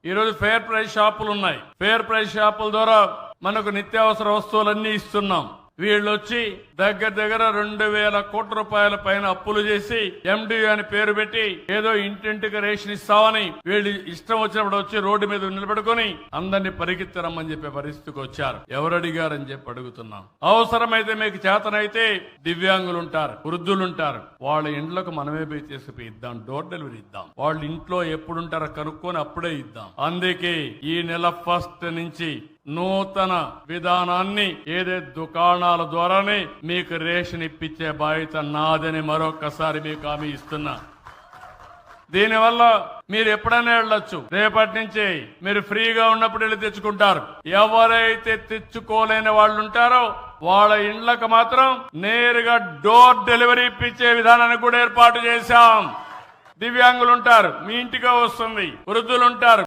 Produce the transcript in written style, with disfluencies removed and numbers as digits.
ఈరోజు fair price షాపులు ఉన్నాయి. ఫేర్ ప్రైస్ షాపుల ద్వారా మనకు నిత్యావసర వస్తువులన్నీ ఇస్తున్నాం. వీళ్ళు వచ్చి దగ్గర 2,000 కోట్ల రూపాయల పైన అప్పులు చేసి ఎండి అని పేరు పెట్టి ఏదో ఇంటింటికి రేషన్ ఇస్తామని వీళ్ళు ఇష్టం వచ్చినప్పుడు వచ్చి రోడ్డు మీద నిలబడుకొని అందరినీ పరిగెత్తరమ్మని చెప్పే పరిస్థితికి వచ్చారు. ఎవరు అడిగారని చెప్పి అడుగుతున్నాం. అవసరమైతే మీకు చేతనైతే దివ్యాంగులు ఉంటారు, వృద్ధులు ఉంటారు, వాళ్ళ ఇండ్లకు మనమే పోయి తీసుకుపోయి ఇద్దాం, డోర్ డెలివరీ ఇద్దాం. వాళ్ళు ఇంట్లో ఎప్పుడుంటారో కనుక్కొని అప్పుడే ఇద్దాం. అందుకే ఈ నెల 1 నుంచి నూతన విధానాన్ని ఏదైతే దుకాణాల ద్వారానే మీకు రేషన్ ఇప్పించే బాధ్యత నాదని మరొకసారి మీకు హామీ ఇస్తున్నా. దీనివల్ల మీరు ఎప్పుడైనా వెళ్ళొచ్చు. రేపటి నుంచి మీరు ఫ్రీగా ఉన్నప్పుడు వెళ్ళి తెచ్చుకుంటారు. ఎవరైతే తెచ్చుకోలేని వాళ్ళు ఉంటారో వాళ్ళ ఇండ్లకు మాత్రం నేరుగా డోర్ డెలివరీ ఇప్పించే విధానాన్ని కూడా ఏర్పాటు చేశాం. దివ్యాంగులు ఉంటారు, మీ ఇంటికే వస్తుంది, వృద్ధులు ఉంటారు.